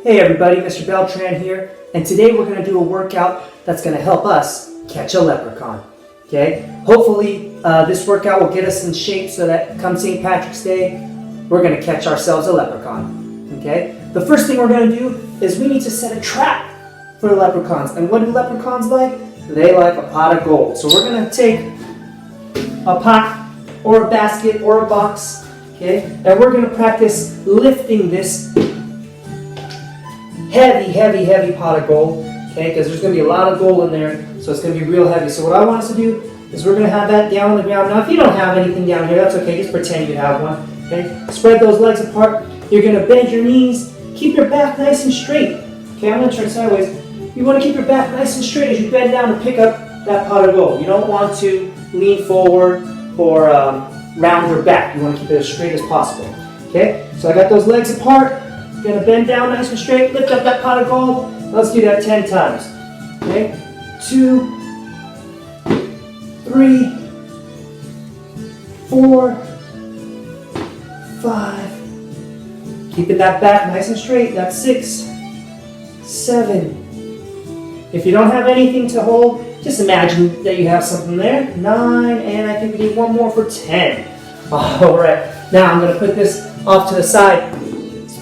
Hey everybody, Mr. Beltran here, and today we're going to do a workout that's going to help us catch a leprechaun. Okay? Hopefully this workout will get us in shape so that come St. Patrick's Day, we're going to catch ourselves a leprechaun. Okay? The first thing we're going to do is we need to set a trap for the leprechauns. And what do leprechauns like? They like a pot of gold. So we're going to take a pot or a basket or a box, okay? And we're going to practice lifting this heavy pot of gold, okay? Because there's going to be a lot of gold in there, so it's going to be real heavy. So what I want us to do is we're going to have that down on the ground. Now, if you don't have anything down here, that's okay. Just pretend you have one, okay? Spread those legs apart. You're going to bend your knees. Keep your back nice and straight. Okay, I'm going to turn sideways. You want to keep your back nice and straight as you bend down and pick up that pot of gold. You don't want to lean forward or round your back. You want to keep it as straight as possible. Okay, so I got those legs apart. I'm going to bend down nice and straight. Lift up that pot of gold. Let's do that 10 times. Okay, 2, 3, 4, 5. Keeping that back nice and straight. That's 6, 7. If you don't have anything to hold, just imagine that you have something there. 9, and I think we need one more for 10. All right. Now I'm going to put this off to the side.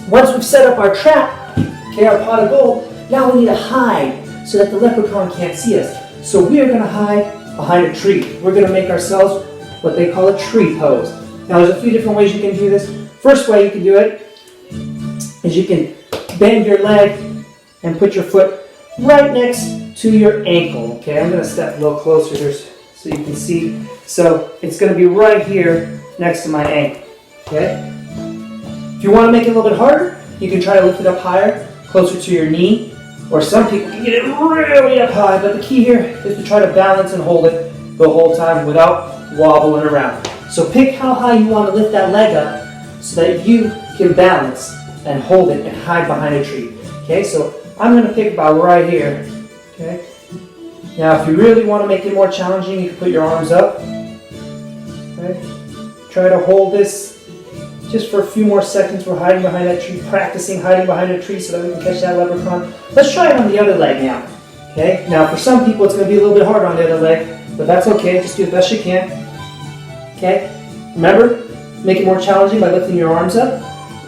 Once we've set up our trap, okay, our pot of gold, now we need to hide so that the leprechaun can't see us. So we are going to hide behind a tree. We're going to make ourselves what they call a tree pose. Now there's a few different ways you can do this. First way you can do it is you can bend your leg and put your foot right next to your ankle. Okay, I'm going to step a little closer here so you can see. So it's going to be right here next to my ankle. Okay. If you want to make it a little bit harder, you can try to lift it up higher, closer to your knee, or some people can get it really up high, but the key here is to try to balance and hold it the whole time without wobbling around. So pick how high you want to lift that leg up so that you can balance and hold it and hide behind a tree. Okay, so I'm going to pick about right here. Okay. Now if you really want to make it more challenging, you can put your arms up. Okay. Try to hold this just for a few more seconds. We're hiding behind that tree, practicing hiding behind a tree so that we can catch that leprechaun. Let's try it on the other leg now. Okay? Now for some people it's going to be a little bit harder on the other leg, but that's okay. Just do the best you can. Okay? Remember, make it more challenging by lifting your arms up.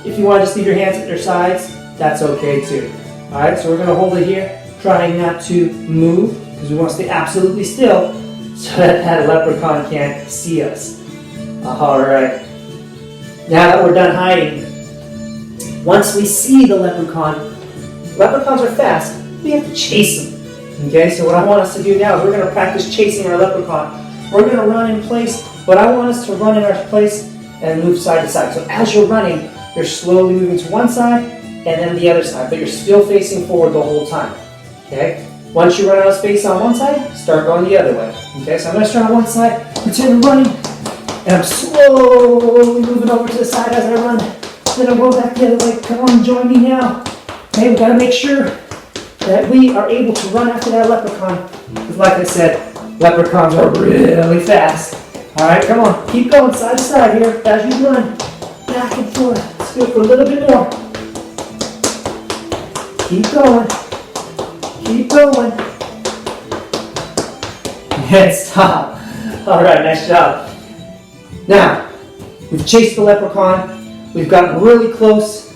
If you want to just leave your hands at your sides, that's okay too. Alright, so we're going to hold it here, trying not to move, because we want to stay absolutely still so that leprechaun can't see us. Alright. Now that we're done hiding, once we see the leprechauns are fast, we have to chase them. Okay, so what I want us to do now is we're going to practice chasing our leprechaun. We're going to run in place, but I want us to run in our place and move side to side. So as you're running, you're slowly moving to one side and then the other side, but you're still facing forward the whole time. Okay? Once you run out of space on one side, start going the other way. Okay, so I'm going to start on one side, pretend I'm running, and I'm slowly moving over to the side as I run. Then I'll go back the other way. Come on, join me now. Okay, we've got to make sure that we are able to run after that leprechaun. Because like I said, leprechauns are really fast. Alright, come on. Keep going side to side here as you run. Back and forth. Let's do it for a little bit more. Keep going. Keep going. And stop. Alright, nice job. Now, we've chased the leprechaun, we've gotten really close.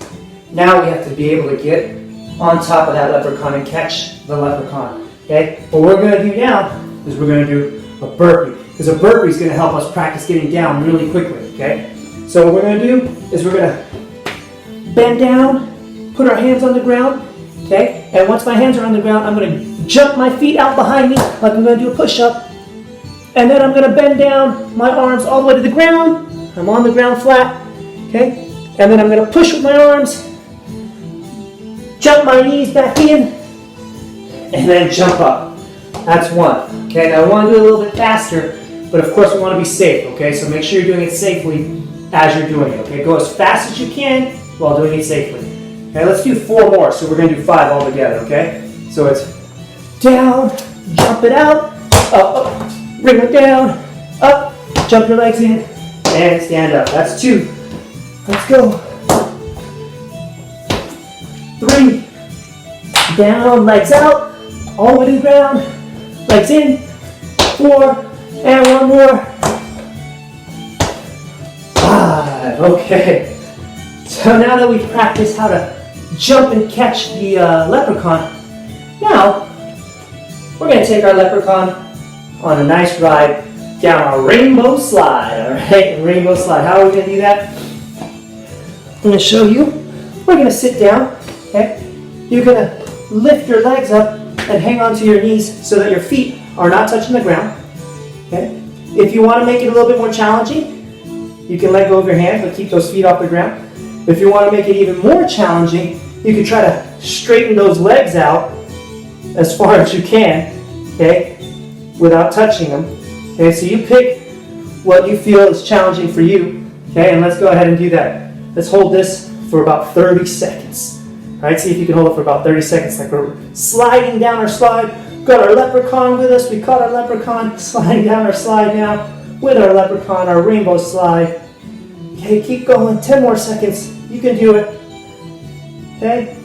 Now we have to be able to get on top of that leprechaun and catch the leprechaun. Okay? What we're going to do now is we're going to do a burpee. Because a burpee is going to help us practice getting down really quickly. Okay? So what we're going to do is we're going to bend down, put our hands on the ground. Okay? And once my hands are on the ground, I'm going to jump my feet out behind me like I'm going to do a push-up. And then I'm going to bend down my arms all the way to the ground. I'm on the ground flat. Okay? And then I'm going to push with my arms. Jump my knees back in. And then jump up. That's one. Okay? Now I want to do it a little bit faster. But of course we want to be safe. Okay? So make sure you're doing it safely as you're doing it. Okay? Go as fast as you can while doing it safely. Okay? Let's do 4 more. So we're going to do 5 all together. Okay? So it's down. Jump it out. Up. Up. Bring it down, up, jump your legs in, and stand up. That's 2. Let's go. 3, 3. Down, legs out, all the way to the ground. Legs in. 4, and one more. 5. Okay. So now that we've practiced how to jump and catch the leprechaun, now we're going to take our leprechaun on a nice ride down a rainbow slide. All right, rainbow slide. How are we going to do that? I'm going to show you. We're going to sit down. Okay. You're going to lift your legs up and hang onto your knees so that your feet are not touching the ground. Okay. If you want to make it a little bit more challenging, you can let go of your hands but keep those feet off the ground. If you want to make it even more challenging, you can try to straighten those legs out as far as you can, okay, without touching them. Okay, so you pick what you feel is challenging for you, okay, and let's go ahead and do that. Let's hold this for about 30 seconds. All right, see if you can hold it for about 30 seconds, like we're sliding down our slide. Got our leprechaun with us. We caught our leprechaun, sliding down our slide now with our leprechaun, our rainbow slide. Okay, keep going. 10 more seconds. You can do it. Okay,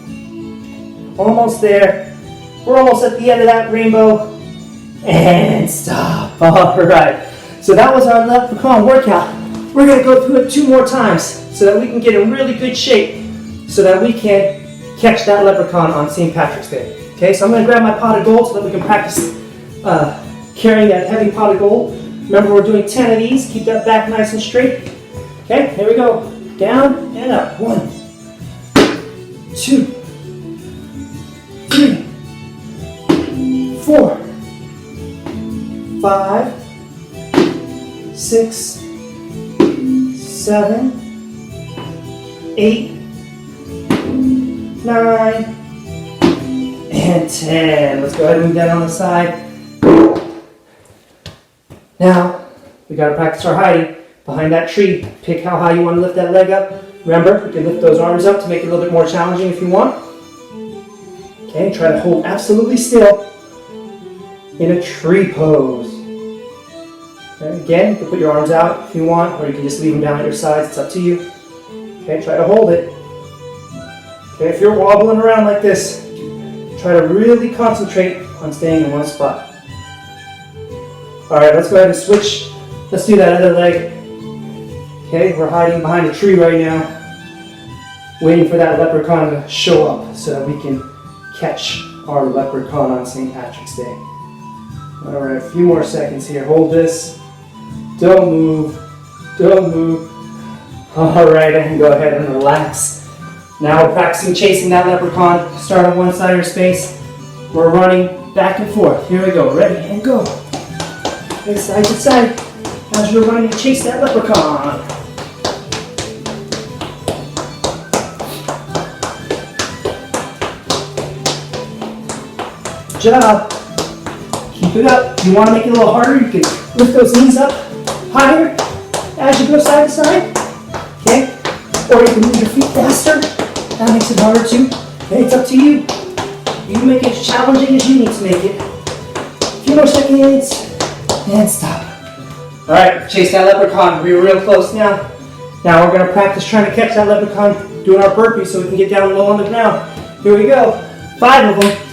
almost there. We're almost at the end of that rainbow. And stop. All right. So that was our leprechaun workout. We're going to go through it 2 more times so that we can get in really good shape so that we can catch that leprechaun on St. Patrick's Day. Okay, so I'm going to grab my pot of gold so that we can practice carrying that heavy pot of gold. Remember, we're doing 10 of these. Keep that back nice and straight. Okay, here we go. Down and up. 1, 2, 3, 4, 5, 6, 7, 8, 9, and 10. Let's go ahead and move that on the side. Now, we got to practice our hiding behind that tree. Pick how high you want to lift that leg up. Remember, you can lift those arms up to make it a little bit more challenging if you want. Okay, try to hold absolutely still in a tree pose. Okay, again, you can put your arms out if you want, or you can just leave them down at your sides. It's up to you. Okay, try to hold it. Okay, if you're wobbling around like this, try to really concentrate on staying in one spot. All right, let's go ahead and switch. Let's do that other leg. Okay, we're hiding behind a tree right now, waiting for that leprechaun to show up so that we can catch our leprechaun on St. Patrick's Day. All right, a few more seconds here. Hold this. Don't move. Don't move. All right, I can go ahead and relax. Now we're practicing chasing that leprechaun. Start on one side of your space. We're running back and forth. Here we go. Ready and go. Okay, side to side as you're running to chase that leprechaun. Good job. Keep it up. If you want to make it a little harder, you can lift those knees up higher as you go side to side. Okay? Or you can move your feet faster. That makes it harder too. Okay, it's up to you. You make it as challenging as you need to make it. A few more seconds. And stop. Alright, chase that leprechaun. We're real close now. Now we're going to practice trying to catch that leprechaun doing our burpees so we can get down low on the ground. Here we go. 5 of them.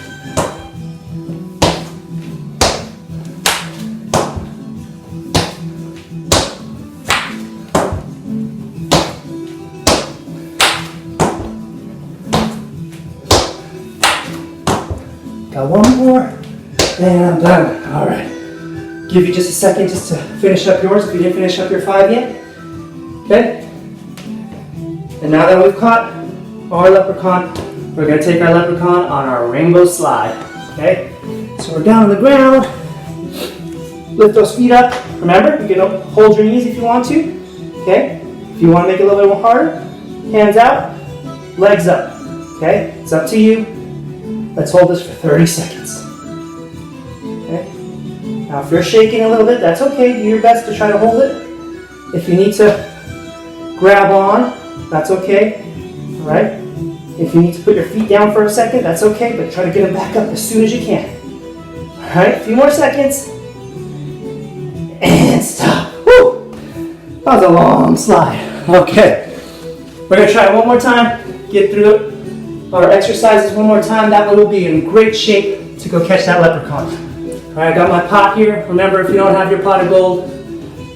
Got one more, and I'm done. All right. Give you just a second just to finish up yours if you didn't finish up your 5 yet. Okay? And now that we've caught our leprechaun, we're going to take our leprechaun on our rainbow slide. Okay? So we're down on the ground. Lift those feet up. Remember, you can hold your knees if you want to. Okay? If you want to make it a little bit more harder, hands out, legs up. Okay? It's up to you. Let's hold this for 30 seconds. Okay? Now if you're shaking a little bit, that's okay. Do your best to try to hold it. If you need to grab on, that's okay. Alright? If you need to put your feet down for a second, that's okay, but try to get them back up as soon as you can. Alright, a few more seconds. And stop. Woo! That was a long slide. Okay. We're going to try it one more time. Get through it. our exercises one more time. That one will be in great shape to go catch that leprechaun. All right, I got my pot here. Remember, if you don't have your pot of gold,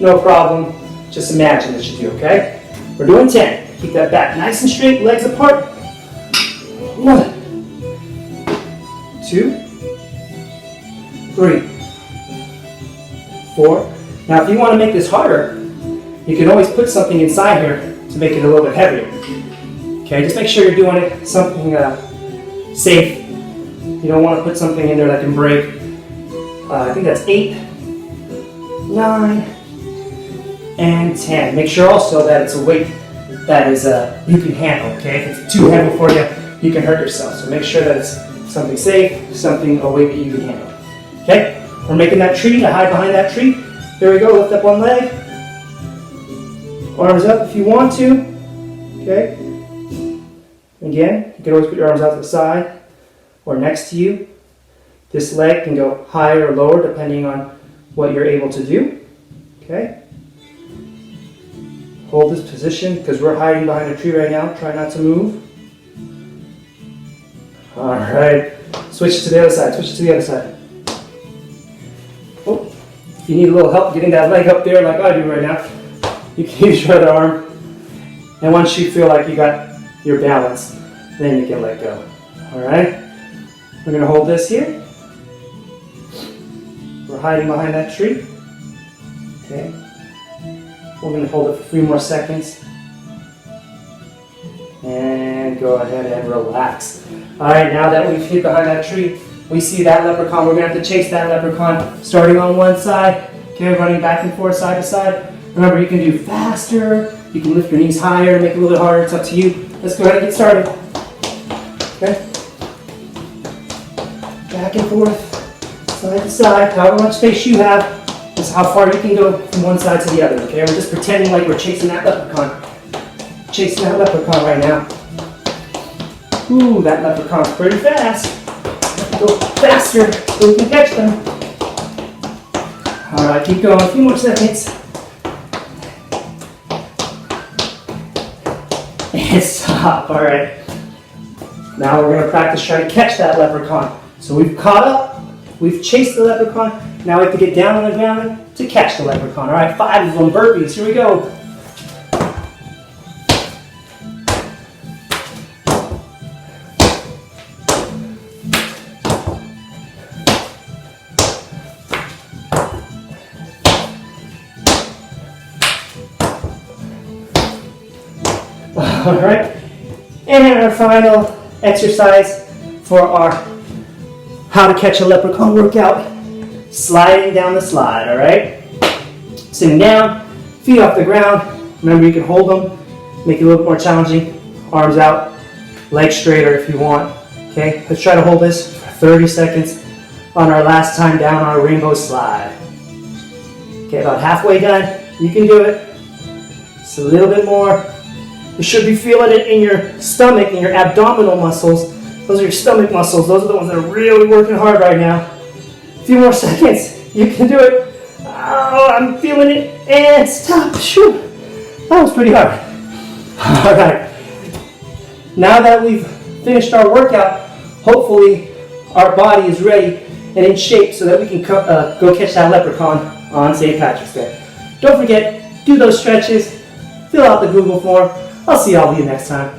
no problem. Just imagine that you do, okay? We're doing 10. Keep that back nice and straight, legs apart. 1, 2, 3, 4. Now, if you want to make this harder, you can always put something inside here to make it a little bit heavier. Okay, just make sure you're doing it something safe. You don't want to put something in there that can break. I think that's 8, 9, and 10. Make sure also that it's a weight that is you can handle. Okay, if it's too heavy for you, you can hurt yourself. So make sure that it's something safe, something a weight that you can handle. Okay, we're making that tree. I hide behind that tree. There we go. Lift up one leg. Arms up if you want to. Okay. Again, you can always put your arms out to the side or next to you. This leg can go higher or lower depending on what you're able to do. Okay. Hold this position because we're hiding behind a tree right now. Try not to move. All right. Switch to the other side. Switch to the other side. Oh, if you need a little help getting that leg up there like I do right now, you can use your other arm. And once you feel like you got your balance, then you can let go. All right? We're going to hold this here. We're hiding behind that tree. Okay? We're going to hold it for 3 more seconds. And go ahead and relax. All right, now that we've hid behind that tree, we see that leprechaun. We're going to have to chase that leprechaun starting on one side. Okay, running back and forth, side to side. Remember, you can do faster. You can lift your knees higher, make it a little bit harder. It's up to you. Let's go ahead and get started. Okay? Back and forth, side to side. However much space you have is how far you can go from one side to the other. Okay? We're just pretending like we're chasing that leprechaun. Chasing that leprechaun right now. Ooh, that leprechaun's pretty fast. Go faster so we can catch them. All right, keep going. A few more seconds. And stop. All right. Now we're going to practice trying to catch that leprechaun. So we've caught up. We've chased the leprechaun. Now we have to get down on the ground to catch the leprechaun. All right, 5 of them burpees. Here we go. All right, and our final exercise for our how to catch a leprechaun workout, sliding down the slide, all right? Sitting down, feet off the ground. Remember, you can hold them, make it a little bit more challenging. Arms out, legs straighter if you want, okay? Let's try to hold this for 30 seconds on our last time down our rainbow slide. Okay, about halfway done, you can do it. Just a little bit more. You should be feeling it in your stomach, in your abdominal muscles. Those are your stomach muscles. Those are the ones that are really working hard right now. A few more seconds. You can do it. Oh, I'm feeling it. And stop. Shoot. That was pretty hard. All right. Now that we've finished our workout, hopefully our body is ready and in shape so that we can go catch that leprechaun on St. Patrick's Day. Don't forget, do those stretches. Fill out the Google form. I'll see all of you next time.